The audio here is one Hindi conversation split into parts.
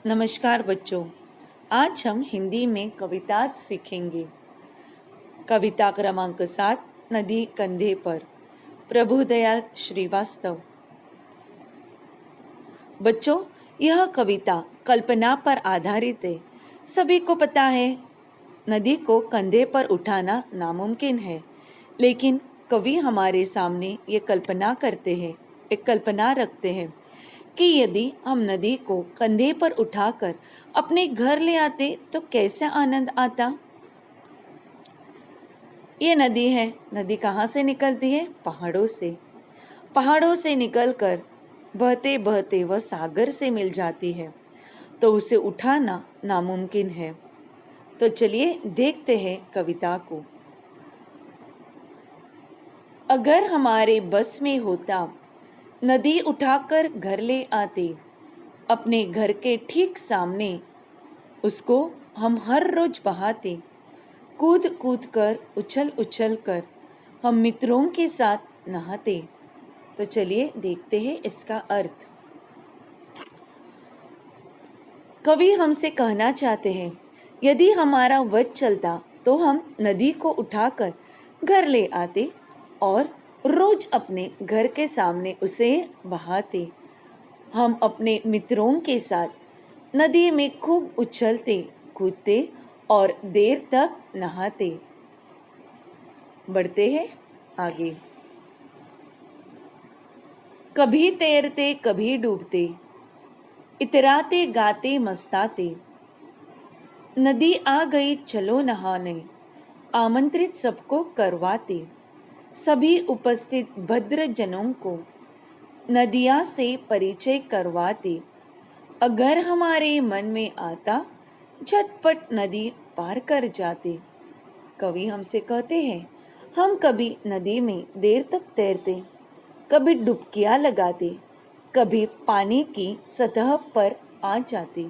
नमस्कार बच्चों। आज हम हिंदी में कविता सीखेंगे। कविता क्रमांक 7, नदी कंधे पर, प्रभुदयाल श्रीवास्तव। बच्चों, यह कविता कल्पना पर आधारित है। सभी को पता है नदी को कंधे पर उठाना नामुमकिन है, लेकिन कवि हमारे सामने ये कल्पना करते हैं, एक कल्पना रखते हैं कि यदि हम नदी को कंधे पर उठाकर अपने घर ले आते तो कैसा आनंद आता। ये नदी है। नदी कहाँ से निकलती है? पहाड़ों से। पहाड़ों से निकलकर बहते बहते वह सागर से मिल जाती है, तो उसे उठाना नामुमकिन है। तो चलिए देखते हैं कविता को। अगर हमारे बस में होता, नदी उठाकर घर ले आते, अपने घर के ठीक सामने उसको हम हर रोज बहाते। कूद कूद कर, उछल उछल कर हम मित्रों के साथ नहाते। तो चलिए देखते हैं इसका अर्थ। कवि हमसे कहना चाहते हैं, यदि हमारा वश चलता तो हम नदी को उठाकर घर ले आते और रोज अपने घर के सामने उसे बहाते। हम अपने मित्रों के साथ नदी में खूब उछलते कूदते और देर तक नहाते। बढ़ते हैं आगे। कभी तैरते कभी डूबते, इतराते गाते मस्ताते। नदी आ गई चलो नहाने, आमंत्रित सबको करवाते। सभी उपस्थित भद्र जनों को नदिया से परिचय करवाते। अगर हमारे मन में आता, झटपट नदी पार कर जाते। कवि हमसे कहते हैं, हम कभी नदी में देर तक तैरते, कभी डुबकियां लगाते, कभी पानी की सतह पर आ जाते,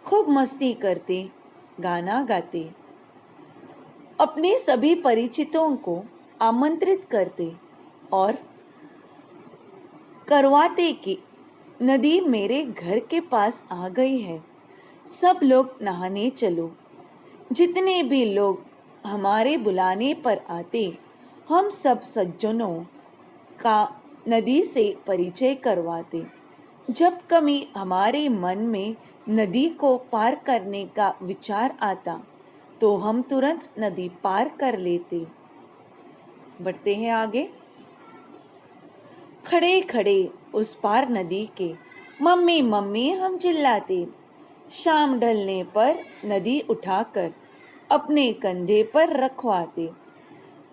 खूब मस्ती करते, गाना गाते, अपने सभी परिचितों को आमंत्रित करते और करवाते कि नदी मेरे घर के पास आ गई है, सब लोग नहाने चलो। जितने भी लोग हमारे बुलाने पर आते, हम सब सज्जनों का नदी से परिचय करवाते। जब कभी हमारे मन में नदी को पार करने का विचार आता, तो हम तुरंत नदी पार कर लेते। बढ़ते हैं आगे। खड़े खड़े उस पार नदी के, मम्मी मम्मी हम चिल्लाते। शाम ढलने पर नदी उठाकर अपने कंधे पर रखवाते।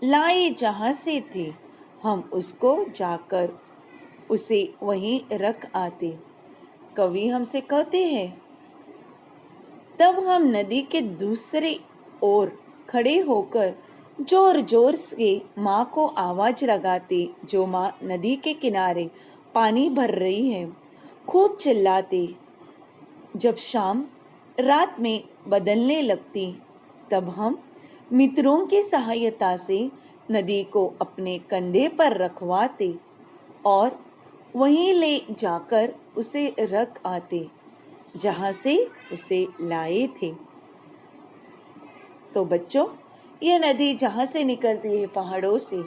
लाए जहाँ से थे, हम उसको जाकर उसे वहीं रख आते। कवि हमसे कहते हैं, तब हम नदी के दूसरे ओर खड़े होकर जोर जोर से माँ को आवाज लगाते। जो माँ नदी के किनारे पानी भर रही है, खूब चिल्लाते। जब शाम रात में बदलने लगती, तब हम मित्रों की सहायता से नदी को अपने कंधे पर रखवाते और वहीं ले जाकर उसे रख आते जहाँ से उसे लाए थे। तो बच्चों, यह नदी जहाँ से निकलती है पहाड़ों से,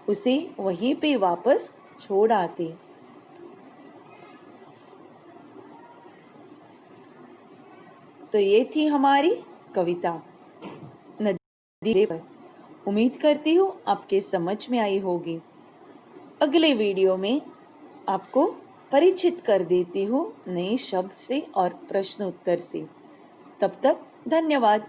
उसे वहीं पे वापस छोड़ आते। तो ये थी हमारी कविता नदी पर। उम्मीद करती हूँ आपके समझ में आई होगी। अगले वीडियो में आपको परिचित कर देती हूँ नए शब्द से और प्रश्न उत्तर से। तब तक धन्यवाद।